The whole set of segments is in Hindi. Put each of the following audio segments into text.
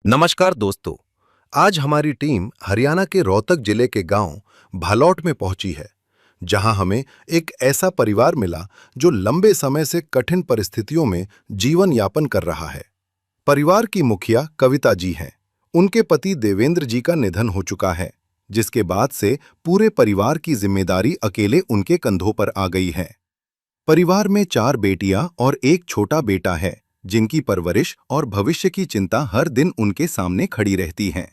नमस्कार दोस्तों। आज हमारी टीम हरियाणा के रोहतक जिले के गांव भालौट में पहुंची है, जहां हमें एक ऐसा परिवार मिला जो लंबे समय से कठिन परिस्थितियों में जीवन यापन कर रहा है। परिवार की मुखिया कविता जी हैं। उनके पति देवेंद्र जी का निधन हो चुका है, जिसके बाद से पूरे परिवार की जिम्मेदारी अकेले उनके कंधों पर आ गई है। परिवार में 4 बेटियां और एक छोटा बेटा है, जिनकी परवरिश और भविष्य की चिंता हर दिन उनके सामने खड़ी रहती है।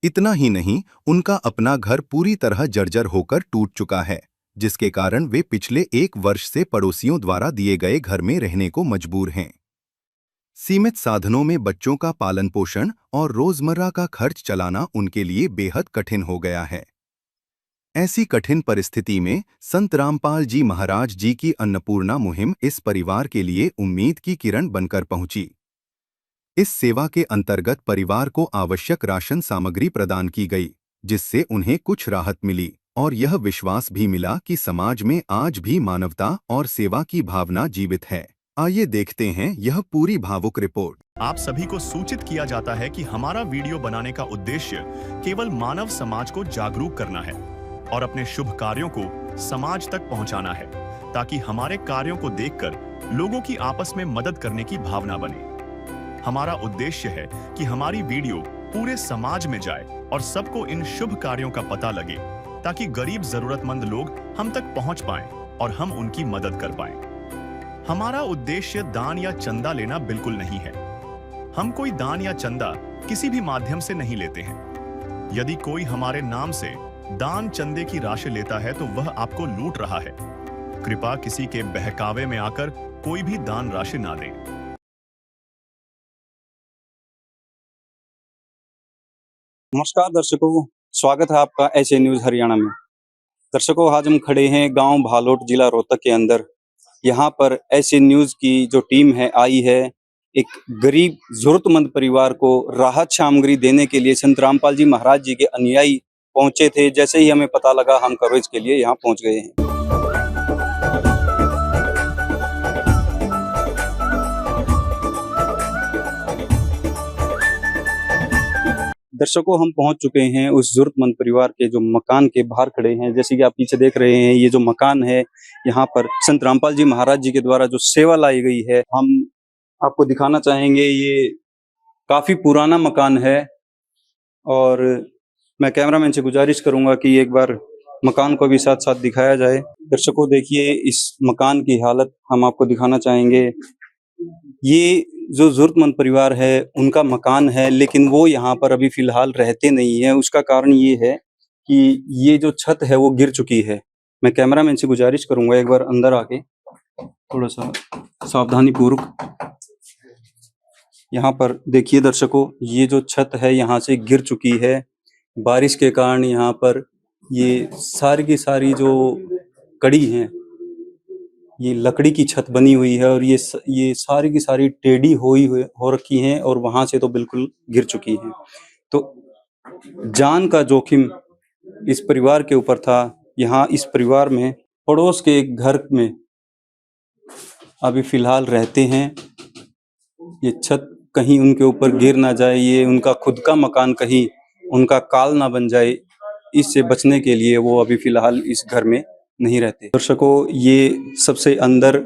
इतना ही नहीं, उनका अपना घर पूरी तरह जर्जर होकर टूट चुका है, जिसके कारण वे पिछले 1 वर्ष से पड़ोसियों द्वारा दिए गए घर में रहने को मजबूर हैं। सीमित साधनों में बच्चों का पालन पोषण और रोजमर्रा का खर्च चलाना उनके लिए बेहद कठिन हो गया है। ऐसी कठिन परिस्थिति में संत रामपाल जी महाराज जी की अन्नपूर्णा मुहिम इस परिवार के लिए उम्मीद की किरण बनकर पहुंची। इस सेवा के अंतर्गत परिवार को आवश्यक राशन सामग्री प्रदान की गई, जिससे उन्हें कुछ राहत मिली और यह विश्वास भी मिला कि समाज में आज भी मानवता और सेवा की भावना जीवित है। आइए देखते हैं यह पूरी भावुक रिपोर्ट। आप सभी को सूचित किया जाता है कि हमारा वीडियो बनाने का उद्देश्य केवल मानव समाज को जागरूक करना है और अपने शुभ कार्यों को समाज तक पहुंचाना है, ताकि हमारे कार्यों को देखकर लोगों की आपस में मदद करने की भावना बने। हमारा उद्देश्य है कि हमारी वीडियो पूरे समाज में जाए और सबको इन शुभ कार्यों का पता लगे, ताकि गरीब जरूरतमंद लोग हम तक पहुंच पाएं और हम उनकी मदद कर पाएं। हमारा उद्देश्य दान या चंदा लेना बिल्कुल नहीं है। हम कोई दान या चंदा किसी भी माध्यम से नहीं लेते हैं। यदि कोई हमारे नाम से दान चंदे की राशि लेता है तो वह आपको लूट रहा है। कृपया किसी के बहकावे में आकर कोई भी दान राशि ना दें। नमस्कार दर्शकों, स्वागत है आपका ऐसे न्यूज हरियाणा में। दर्शकों, आज हम खड़े हैं गांव भालौट, जिला रोहतक के अंदर। यहां पर ऐसे न्यूज की जो टीम है आई है एक गरीब जरूरतमंद परिवार को राहत सामग्री देने के लिए। संत रामपाल जी महाराज जी के अनुयायी पहुंचे थे। जैसे ही हमें पता लगा, हम कवरेज के लिए यहां पहुंच गए हैं। दर्शकों, हम पहुंच चुके हैं उस जरूरतमंद परिवार के जो मकान के बाहर खड़े हैं। जैसे कि आप पीछे देख रहे हैं, ये जो मकान है, यहाँ पर संत रामपाल जी महाराज जी के द्वारा जो सेवा लाई गई है, हम आपको दिखाना चाहेंगे। ये काफी पुराना मकान है और मैं कैमरामैन से गुजारिश करूंगा कि एक बार मकान को भी साथ साथ दिखाया जाए। दर्शकों, देखिए इस मकान की हालत हम आपको दिखाना चाहेंगे। ये जो जरूरतमंद परिवार है उनका मकान है, लेकिन वो यहाँ पर अभी फिलहाल रहते नहीं है। उसका कारण ये है कि ये जो छत है वो गिर चुकी है। मैं कैमरामैन से गुजारिश करूंगा एक बार अंदर आके थोड़ा सा सावधानी पूर्वक। यहाँ पर देखिए दर्शकों, ये जो छत है यहाँ से गिर चुकी है। बारिश के कारण यहाँ पर ये सारी की सारी जो कड़ी हैं, ये लकड़ी की छत बनी हुई है और ये सारी की सारी टेढ़ी हो रखी हैं और वहां से तो बिल्कुल गिर चुकी हैं। तो जान का जोखिम इस परिवार के ऊपर था। यहाँ इस परिवार में पड़ोस के एक घर में अभी फिलहाल रहते हैं। ये छत कहीं उनके ऊपर गिर ना जाए, ये उनका खुद का मकान कहीं उनका काल ना बन जाए, इससे बचने के लिए वो अभी फिलहाल इस घर में नहीं रहते। दर्शकों, ये सबसे अंदर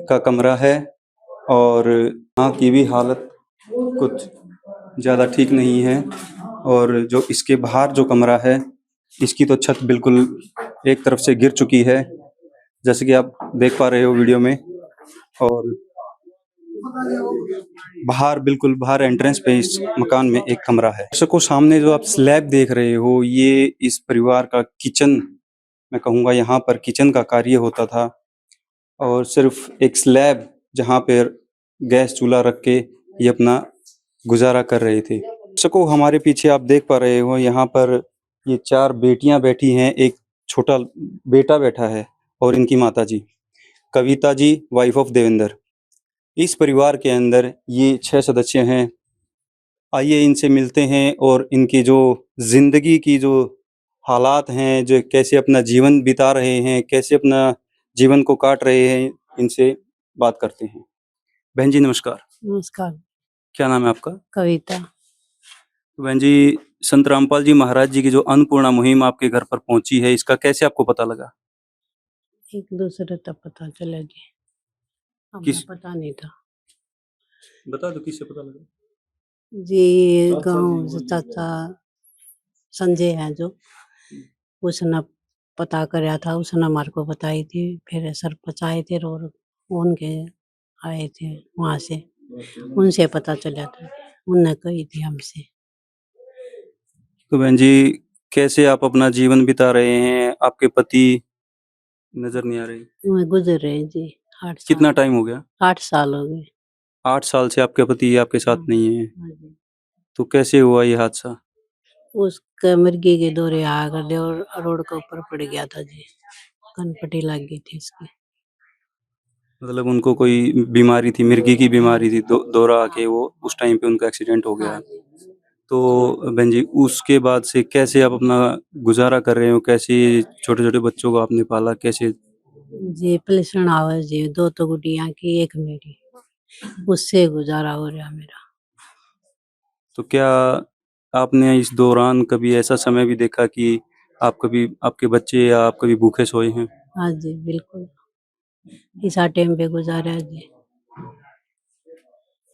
का कमरा है और यहाँ की भी हालत कुछ ज़्यादा ठीक नहीं है। और जो इसके बाहर जो कमरा है, इसकी तो छत बिल्कुल एक तरफ से गिर चुकी है, जैसे कि आप देख पा रहे हो वीडियो में। और बिल्कुल बाहर एंट्रेंस पे इस मकान में एक कमरा है। दर्शकों, सामने जो आप स्लैब देख रहे हो, ये इस परिवार का किचन, मैं कहूँगा यहाँ पर किचन का कार्य होता था। और सिर्फ एक स्लैब जहाँ पर गैस चूल्हा रख के ये अपना गुजारा कर रहे थे। दर्शकों, हमारे पीछे आप देख पा रहे हो, यहाँ पर ये 4 बेटियां बैठी हैं, एक छोटा बेटा बैठा है और इनकी माता जी कविता जी, वाइफ ऑफ देवेंद्र। इस परिवार के अंदर ये 6 सदस्य हैं। आइए इनसे मिलते हैं और इनकी जो जिंदगी की जो हालात हैं, जो कैसे अपना जीवन बिता रहे हैं, कैसे अपना जीवन को काट रहे हैं, इनसे बात करते हैं। बहन जी नमस्कार। नमस्कार। क्या नाम है आपका? कविता। तो बहन जी, संत रामपाल जी महाराज जी की जो अन्नपूर्णा मुहिम आपके घर पर पहुंची है, इसका कैसे आपको पता लगा? एक दूसरे तक पता चला जी, हमें किस पता नहीं था बता दो किससे पता लगा? जी। गांव से चाचा संजय है जो, उसने पता कराया था, उसने हमारे को बताई थी। फिर सरपंच आए थे और उनके आए थे वहां से, उनसे पता चला था, उनने कही थी हमसे। तो बहन जी, कैसे आप अपना जीवन बिता रहे हैं? आपके पति नजर नहीं आ रहे। वो गुजर रहे जी, 8 कितना साल, टाइम हो गया? 8 साल हो गए। 8 साल से आपके पति आपके साथ हाँ, नहीं है। हाँ जी। तो कैसे हुआ ये हादसा? उसका मिर्गी के दौरे आ कर और रोड के ऊपर पड़ गया था जी, कनपटी लग गई थी इसकी। मतलब उनको कोई बीमारी थी, मिर्गी की बीमारी थी, दौरा आके वो उस टाइम पे उनका एक्सीडेंट हो गया। हाँ जी। तो बहन जी, उसके बाद से कैसे आप अपना गुजारा कर रहे हो? कैसे छोटे-छोटे बच्चों को आपने पाला? कैसे? जी पेंशन आवे जी, 2 तो गुड़िया की, 1 मेरी, उससे गुजारा हो रहा मेरा। तो क्या आपने इस दौरान कभी ऐसा समय भी देखा कि आप कभी आपके बच्चे या आप कभी भूखे सोए हैं? हाँ जी, बिल्कुल। इसा टाइम पे गुजारा है जी।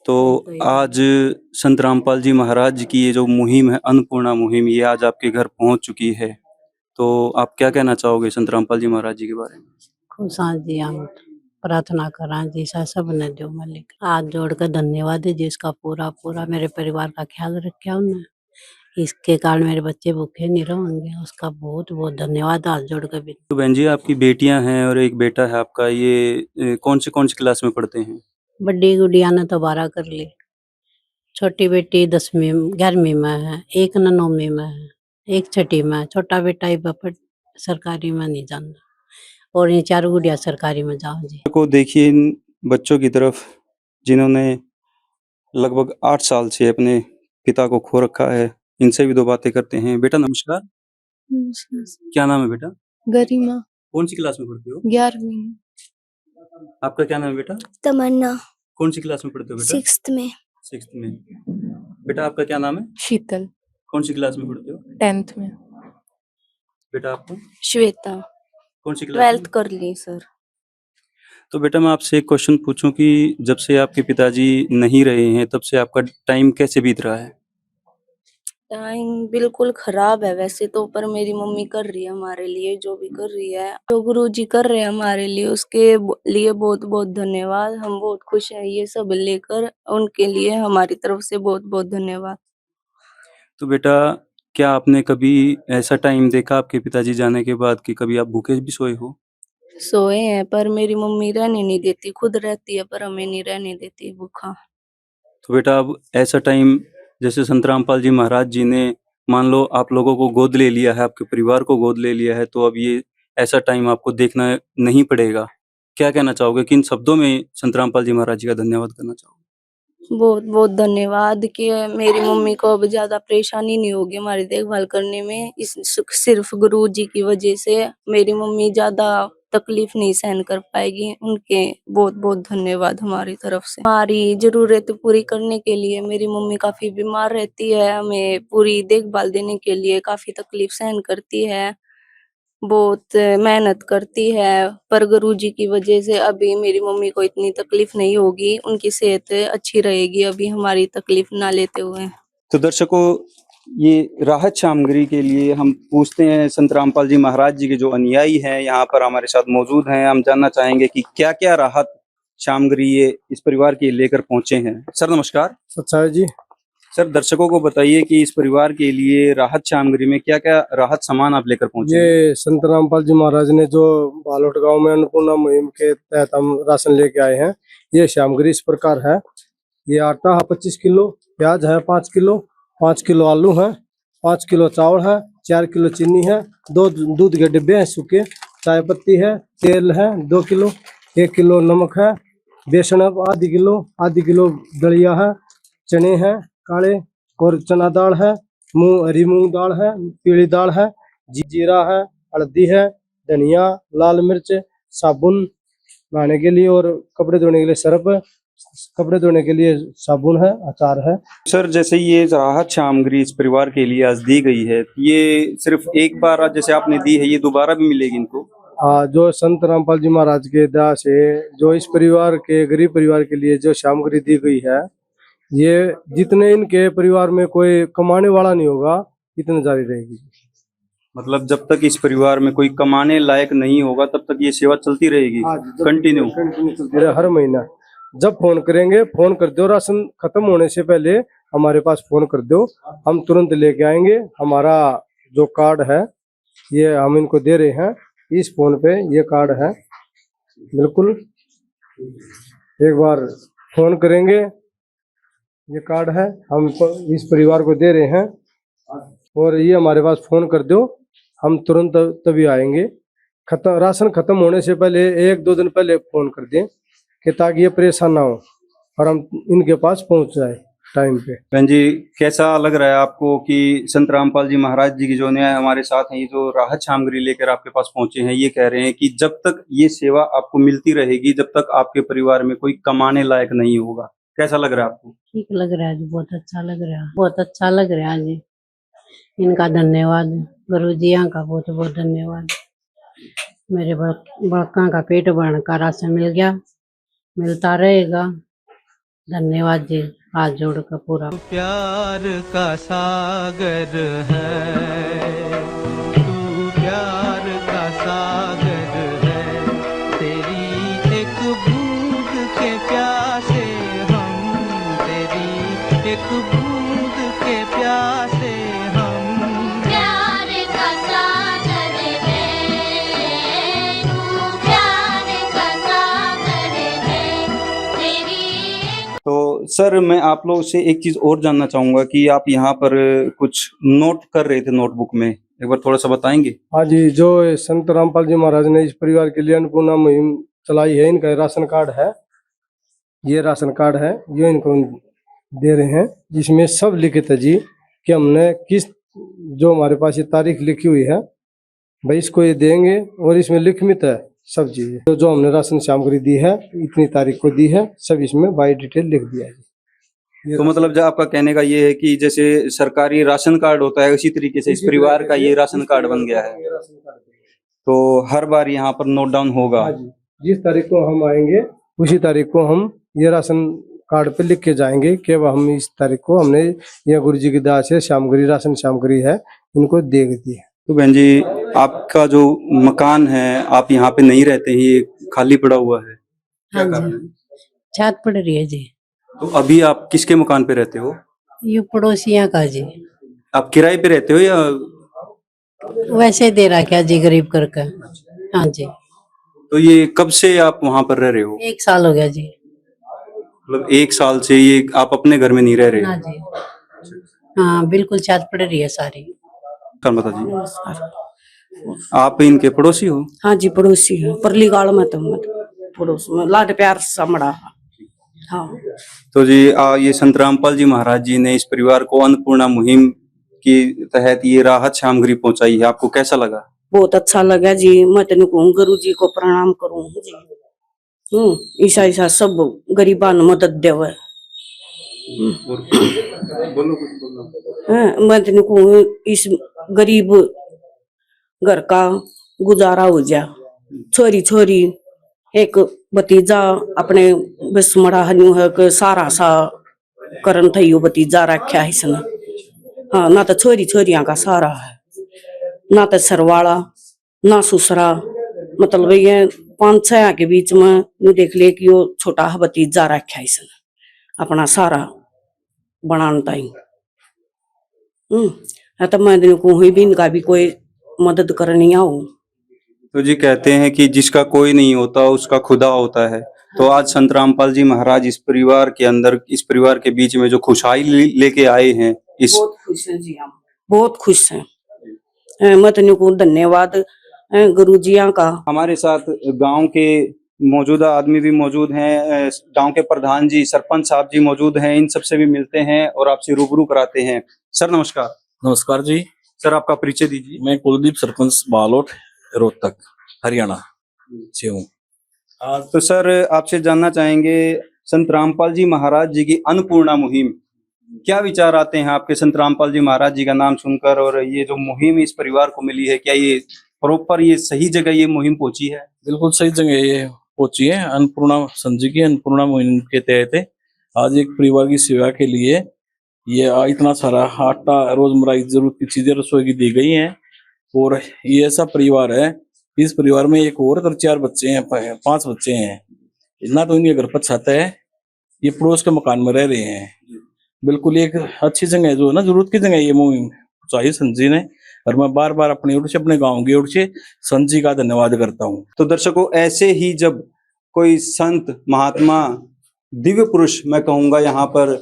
तो आज संत रामपाल जी महाराज की ये जो मुहिम है, अन्नपूर्णा मुहिम, ये आज आपके घर पहुंच चुकी है। तो आप क्या कहना चाहोगे संत रामपाल जी महाराज जी के बारे में? खुशा जी हम प्रार्थना करा जी सा सब ने जो मालिक हाथ जोड़ कर धन्यवाद है जी, इसका पूरा पूरा मेरे परिवार का ख्याल रखा उन्होंने, इसके कारण मेरे बच्चे भूखे नहीं रहेंगे, उसका बहुत बहुत धन्यवाद हाथ जोड़ कर भी। तो बहन जी, आपकी बेटियां हैं और एक बेटा है आपका, ये कौन सी क्लास में पढ़ते हैं? बड़ी गुड़िया ने तो 12 कर ली, छोटी बेटी 10वीं 11वीं में है, एक ने 9वीं में है, एक छठी में है, छोटा बेटा ही सरकारी में नहीं जाना, और ये 4 गुड़िया सरकारी में जाओ जी। को देखिए इन बच्चों की तरफ, जिन्होंने लगभग 8 साल से अपने पिता को खो रखा है। इनसे भी 2 बातें करते हैं। बेटा नमस्कार, क्या नाम है बेटा? गरिमा कौन सी क्लास में पढ़ते हो? 11वीं में। आपका क्या नाम है बेटा? तमन्ना कौन सी क्लास में पढ़ते हो बेटा? 6th में। 6th में। बेटा आपका क्या नाम है? शीतल कौन सी क्लास में पढ़ते हो? 10th में। बेटा आपको? श्वेता कौन सी क्लास 12th में? कर ली सर। तो बेटा मैं आपसे एक क्वेश्चन पूछूं कि जब से आपके पिताजी नहीं रहे हैं, तब से आपका टाइम कैसे बीत रहा है? टाइम बिल्कुल खराब है वैसे तो, पर मेरी मम्मी कर रही है हमारे लिए जो भी कर रही है, जो गुरु जी कर रहे हैं हमारे लिए, उसके लिए बहुत बहुत धन्यवाद। हम बहुत खुश हैं ये सब लेकर, उनके लिए हमारी तरफ से बहुत बहुत धन्यवाद। तो बेटा, क्या आपने कभी ऐसा टाइम देखा आपके पिताजी जाने के बाद कि कभी आप भूखे भी सोए हो? सोए हैं पर मेरी मम्मी रहने नहीं देती, खुद रहती है पर हमें नहीं रहने देती भूखा। तो बेटा अब ऐसा टाइम, जैसे संत रामपाल जी महाराज जी ने मान लो आप लोगों को गोद ले लिया है, आपके परिवार को गोद ले लिया है, तो अब ये ऐसा टाइम आपको देखना नहीं पड़ेगा। क्या कहना चाहोगे? किन शब्दों में संत रामपाल जी महाराज जी का धन्यवाद करना चाहोगे? बहुत बहुत धन्यवाद कि मेरी मम्मी को अब ज्यादा परेशानी नहीं होगी हमारी देखभाल करने में। सिर्फ गुरु जी की वजह से मेरी मम्मी ज्यादा तकलीफ नहीं सहन कर पाएगी। उनके बहुत बहुत धन्यवाद हमारी तरफ से। हमारी जरूरत पूरी करने के लिए मेरी मम्मी काफी बीमार रहती है, हमें पूरी देखभाल देने के लिए काफी तकलीफ सहन करती है, बहुत मेहनत करती है, पर गुरुजी की वजह से अभी मेरी मम्मी को इतनी तकलीफ नहीं होगी, उनकी सेहत अच्छी रहेगी अभी हमारी तकलीफ ना लेते हुए। तो दर्शकों, ये राहत सामग्री के लिए हम पूछते हैं संत रामपाल जी महाराज जी के जो अनुयायी हैं यहाँ पर हमारे साथ मौजूद हैं। हम जानना चाहेंगे कि क्या क्या राहत सामग्री ये इस परिवार के लेकर पहुंचे हैं। सर नमस्कार। अच्छा जी। सर दर्शकों को बताइए कि इस परिवार के लिए राहत सामग्री में क्या क्या राहत सामान आप लेकर पहुंचे हैं? ये संत रामपाल जी महाराज ने जो बालोट गांव में अन्नपूर्णा मुहिम के तहत हम राशन लेके आए हैं। ये सामग्री इस प्रकार है। ये आटा है 25 किलो, प्याज है 5 किलो, 5 किलो आलू है, 5 किलो चावल है, 4 किलो चीनी है, 2 दूध के डिब्बे हैं सूखे, चाय पत्ती है, तेल है 2 किलो, 1 किलो नमक है, बेसन है आधी किलो दलिया है, चने हैं काले और चना दाल है, हरी मूंग दाल है, पीली दाल है, जीरा है, हल्दी है, धनिया, लाल मिर्च, साबुन नहाने के लिए और कपड़े धोने के लिए सर्फ, कपड़े धोने के लिए साबुन है, अचार है। सर जैसे ये राहत सामग्री इस परिवार के लिए आज दी गई है, ये सिर्फ एक बार आज जैसे आपने दी है, ये दोबारा भी मिलेगी इनको? जो संत रामपाल जी महाराज के दया से जो इस परिवार के गरीब परिवार के लिए जो सामग्री दी गई है, ये जितने इनके परिवार में कोई कमाने वाला नहीं होगा इतने जारी रहेगी। मतलब जब तक इस परिवार में कोई कमाने लायक नहीं होगा तब तक ये सेवा चलती रहेगी कंटिन्यू चलती रहे हर महीना। जब फोन करेंगे, फोन कर दो, राशन खत्म होने से पहले हमारे पास फोन कर दो, हम तुरंत लेके आएंगे। हमारा जो कार्ड है ये हम इनको दे रहे हैं, इस फोन पे ये कार्ड है। बिल्कुल एक बार फोन करेंगे, ये कार्ड है, हम इस परिवार को दे रहे हैं और ये हमारे पास फोन कर दो, हम तुरंत तभी आएंगे। राशन खत्म होने से पहले 1-2 दिन पहले फोन कर दें कि ताकि ये परेशान ना हो और हम इनके पास पहुंच जाए टाइम पे। बहन जी कैसा लग रहा है आपको कि संत रामपाल जी महाराज जी की जो न्याय हमारे साथ हैं, ये जो राहत सामग्री लेकर आपके पास पहुंचे हैं, ये कह रहे हैं कि जब तक ये सेवा आपको मिलती रहेगी, जब तक आपके परिवार में कोई कमाने लायक नहीं होगा। कैसा लग रहा है आपको? ठीक लग रहा है जी, बहुत अच्छा लग रहा है, बहुत अच्छा लग रहा है जी। इनका धन्यवाद, गुरु जी का बहुत बहुत धन्यवाद। मेरे बड़का का पेट भरने का राशन मिल गया, मिलता रहेगा। धन्यवाद जी, हाथ जोड़ कर पूरा। प्यार का सागर है, तू प्यार का सागर है, तेरी एक बूंद के प्यासे हम, तेरी एक बूंद के प्यासे हम। प्यार का सागर है, तू प्यार का सागर है, तेरी। तो सर मैं आप लोगों से एक चीज और जानना चाहूंगा कि आप यहाँ पर कुछ नोट कर रहे थे नोटबुक में, एक बार थोड़ा सा बताएंगे? हाँ जी, जो संत रामपाल जी महाराज ने इस परिवार के लिए अन्नपूर्णा मुहिम चलाई है, इनका राशन कार्ड है, ये राशन कार्ड है, ये इनको दे रहे हैं। जिसमें सब लिखित है जी कि हमने किस, जो हमारे पास ये तारीख लिखी हुई है भाई, इसको ये देंगे और इसमें लिखित है सब चीजें। जो हमने राशन सामग्री दी है इतनी तारीख को दी है, सब इसमें बाय डिटेल लिख दिया है। तो मतलब जो आपका कहने का ये है कि जैसे सरकारी राशन कार्ड होता है, उसी तरीके से इस परिवार का ये राशन कार्ड बन गया है, तो हर बार यहाँ पर नोट डाउन होगा। हाँ जी, जिस तारीख को हम आएंगे उसी तारीख को हम ये राशन कार्ड पे लिख के जाएंगे कि वह हम इस तारीख को हमने ये गुरु जी की दया से सामग्री, राशन सामग्री है, इनको दे दी है। तो बहन जी आपका जो मकान है, आप यहाँ पे नहीं रहते हैं, ये खाली पड़ा हुआ है, क्या हाँ कारण जी, है? छत पड़ रही है जी। तो अभी आप किसके मकान पे रहते हो? ये पड़ोसियाँ का जी, आप किराए पे रहते हो या? वैसे दे रखा जी, गरीब करके। हाँ जी, तो ये कब से आप वहां पर रह रहे हो? 1 साल हो गया जी। मतलब 1 साल से ये आप अपने घर में नहीं रह रहे? ना जी, हाँ बिल्कुल छत पड़ रही है सारी। माता जी आप इनके पड़ोसी हो? हाँ जी, पड़ोसी है, परली गाड़ में तो मत पड़ोस में लाड प्यार समड़ा। हाँ तो जी ये संत रामपाल जी महाराज जी ने इस परिवार को अन्नपूर्णा मुहिम के तहत ये राहत सामग्री पहुंचाई है, आपको कैसा लगा? बहुत अच्छा लगा जी। मैं तेन कहूँ गुरु जी को प्रणाम करूँ जी। ईसा सब गरीबा ने मदद देवे। मैं तेन कहूँ इस गरीब घर का गुजारा हो जा। छोरी छोरी एक भतीजा अपने बिस्मड़ा हन्यू है कि सारा सा करन थयो भतीजा रखा है इसने। हाँ, ना तो छोरी छोरियां का सारा है, ना तो सरवाला ना सुसरा, मतलब ये 5-6 के बीच में यू देख ले कि वो छोटा भतीजा रखा है इसने अपना सारा बनाने ताई। तो मैं दिन को हुई भी इनका भी कोई मदद करनी आओ। तो जी कहते हैं कि जिसका कोई नहीं होता उसका खुदा होता है, तो आज संत रामपाल जी महाराज इस परिवार के अंदर, इस परिवार के बीच में जो खुशहाली लेके आए हैं, इस बहुत खुश हैं जी, हम बहुत खुश हैं। मैं तेन को धन्यवाद गुरु जी का। हमारे साथ गांव के मौजूदा आदमी भी मौजूद हैं, गांव के प्रधान जी, सरपंच साहब जी मौजूद हैं, इन सबसे भी मिलते हैं और आपसे रूबरू कराते हैं। सर नमस्कार। नमस्कार जी। सर आपका परिचय दीजिए। मैं कुलदीप, सरपंच बालोट, रोहतक, हरियाणा से हूँ। तो सर आपसे जानना चाहेंगे, संत रामपाल जी महाराज जी की अन्नपूर्णा मुहिम, क्या विचार आते हैं आपके संत रामपाल जी महाराज जी का नाम सुनकर? और ये जो मुहिम इस परिवार को मिली है, क्या ये प्रॉपर ये सही जगह ये मुहिम पहुंची है? बिल्कुल सही जगह ये पहुंची है। अन्नपूर्णा संत जी की अन्नपूर्णा मुहिम के तहत आज एक परिवार की सेवा के लिए ये इतना सारा आटा, रोजमर्रा की जरूरत की चीजें रसोई की दी गई हैं। और ये ऐसा परिवार है, इस परिवार में एक और 4 बच्चे हैं, 5 बच्चे हैं। ना तो इनके घर पर छत है, ये पड़ोस के मकान में रह रहे हैं। बिल्कुल एक अच्छी जगह है, जो है ना जरूरत की जगह ये मुहिम चाहिए संत जी ने। और मैं बार बार अपनी ओर से, अपने गाँव की ओर से संत जी का धन्यवाद करता हूँ। तो दर्शकों, ऐसे ही जब कोई संत महात्मा दिव्य पुरुष, मैं कहूँगा यहाँ पर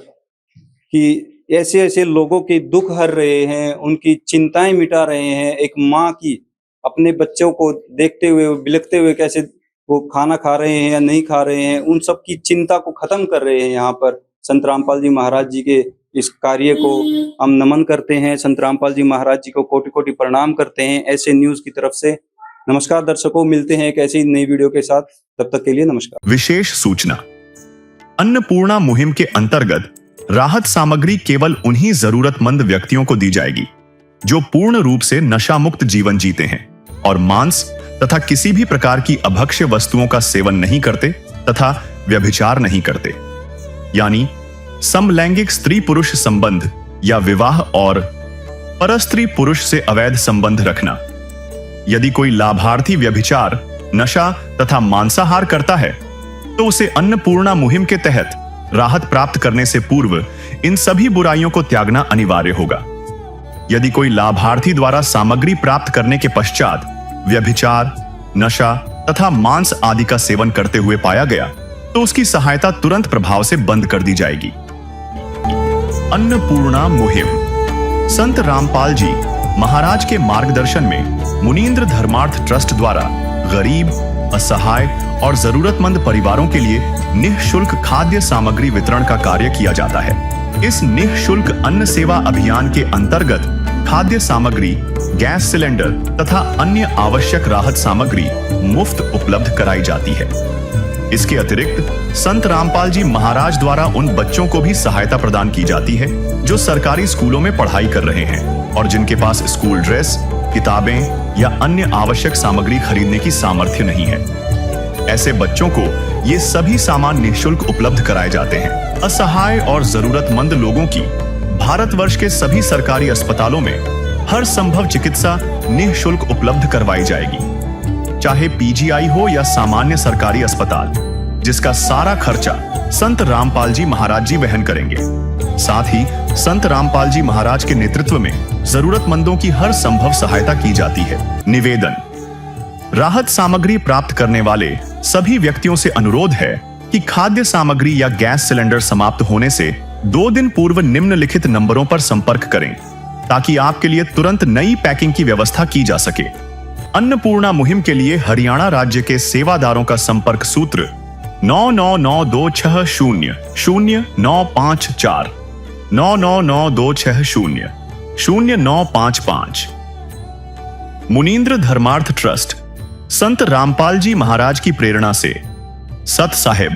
कि ऐसे ऐसे लोगों के दुख हर रहे हैं, उनकी चिंताएं मिटा रहे हैं, एक माँ की अपने बच्चों को देखते हुए, बिलखते हुए कैसे वो खाना खा रहे हैं या नहीं खा रहे हैं, उन सब की चिंता को खत्म कर रहे हैं। यहाँ पर संत रामपाल जी महाराज जी के इस कार्य को हम नमन करते हैं। संत रामपाल जी महाराज जी को कोटि कोटि प्रणाम करते हैं ऐसे न्यूज की तरफ से। नमस्कार दर्शकों, मिलते हैं एक ऐसी नई वीडियो के साथ, तब तक के लिए नमस्कार। विशेष सूचना, अन्नपूर्णा मुहिम के अंतर्गत राहत सामग्री केवल उन्हीं जरूरतमंद व्यक्तियों को दी जाएगी जो पूर्ण रूप से नशा मुक्त जीवन जीते हैं और मांस तथा किसी भी प्रकार की अभक्ष्य वस्तुओं का सेवन नहीं करते तथा व्यभिचार नहीं करते, यानी समलैंगिक स्त्री पुरुष संबंध या विवाह और परस्त्री पुरुष से अवैध संबंध रखना। यदि कोई लाभार्थी व्यभिचार, नशा तथा मांसाहार करता है तो उसे अन्नपूर्णा मुहिम के तहत राहत प्राप्त करने से पूर्व इन सभी बुराइयों को त्यागना अनिवार्य होगा। यदि कोई लाभार्थी द्वारा सामग्री प्राप्त करने के पश्चात व्यभिचार, नशा तथा मांस आदि का सेवन करते हुए पाया गया तो उसकी सहायता तुरंत प्रभाव से बंद कर दी जाएगी। अन्नपूर्णा मुहिम संत रामपाल जी महाराज के मार्गदर्शन में मुनींद्र धर्मार्थ ट्रस्ट द्वारा गरीब, असहाय और जरूरतमंद परिवारों के लिए निःशुल्क खाद्य सामग्री वितरण का कार्य किया जाता है। इस निःशुल्क अन्न सेवा अभियान के अंतर्गत खाद्य सामग्री, गैस सिलेंडर तथा अन्य आवश्यक राहत सामग्री मुफ्त उपलब्ध कराई जाती है। इसके अतिरिक्त संत रामपाल जी महाराज द्वारा उन बच्चों को भी सहायता प्रदान की जाती है जो सरकारी स्कूलों में पढ़ाई कर रहे हैं और जिनके पास स्कूल ड्रेस, किताबें या अन्य आवश्यक सामग्री खरीदने की सामर्थ्य नहीं है। ऐसे बच्चों को ये सभी सामान निःशुल्क उपलब्ध कराए जाते हैं। असहाय और जरूरतमंद लोगों की भारतवर्ष के सभी सरकारी अस्पतालों में हर संभव चिकित्सा निःशुल्क उपलब्ध करवाई जाएगी, चाहे पीजीआई हो या सामान्य सरकारी अस्पताल, जिसका सारा खर्चा संत रामपाल जी महाराज जी वहन करेंगे। साथ ही संत रामपाल जी महाराज के नेतृत्व में जरूरतमंदों की हर संभव सहायता की जाती है। निवेदन, राहत सामग्री प्राप्त करने वाले सभी व्यक्तियों से अनुरोध है कि खाद्य सामग्री या गैस सिलेंडर समाप्त होने से 2 दिन पूर्व निम्नलिखित नंबरों पर संपर्क करें ताकि आपके लिए तुरंत नई पैकिंग की व्यवस्था की जा सके। अन्नपूर्णा मुहिम के लिए हरियाणा राज्य के सेवादारों का संपर्क सूत्र 9992600954 9992600955। मुनींद्र धर्मार्थ ट्रस्ट संत रामपाल जी महाराज की प्रेरणा से सत साहिब